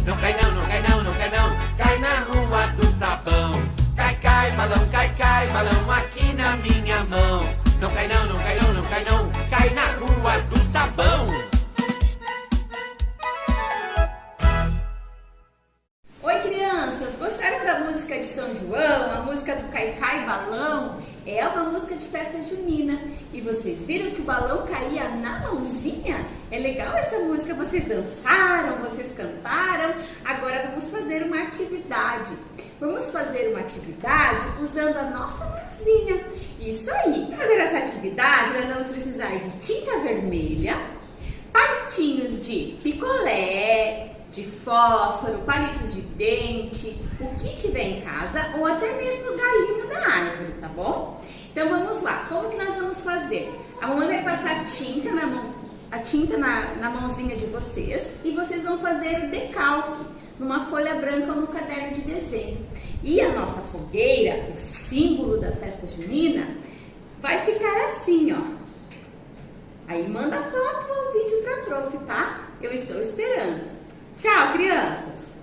Não cai não, não cai não, não cai não, cai na rua do sabão. Cai, cai, balão aqui na minha mão. Não cai não, não cai não, não cai não, cai na rua do sabão. Oi, crianças! Gostaram da música de São João? A música do Cai Cai Balão? É uma música de festa junina. E vocês viram que o balão caía na mãozinha? É legal essa música, vocês dançaram, vocês cantaram. Agora vamos fazer uma atividade. Vamos fazer uma atividade usando a nossa mãozinha. Isso aí! Para fazer essa atividade, nós vamos precisar de tinta vermelha, palitinhos de picolé, de fósforo, palitos de dente, o que tiver em casa ou até mesmo o galinho da árvore, tá bom? Então vamos lá, como que nós vamos fazer? A mamãe vai passar tinta na mão, a tinta na mãozinha de vocês e vocês vão fazer o decalque numa folha branca ou no caderno de desenho. E a nossa fogueira, o símbolo da festa junina, vai ficar assim, ó. Aí manda foto ou vídeo pra prof, tá? Eu estou esperando. Tchau, crianças!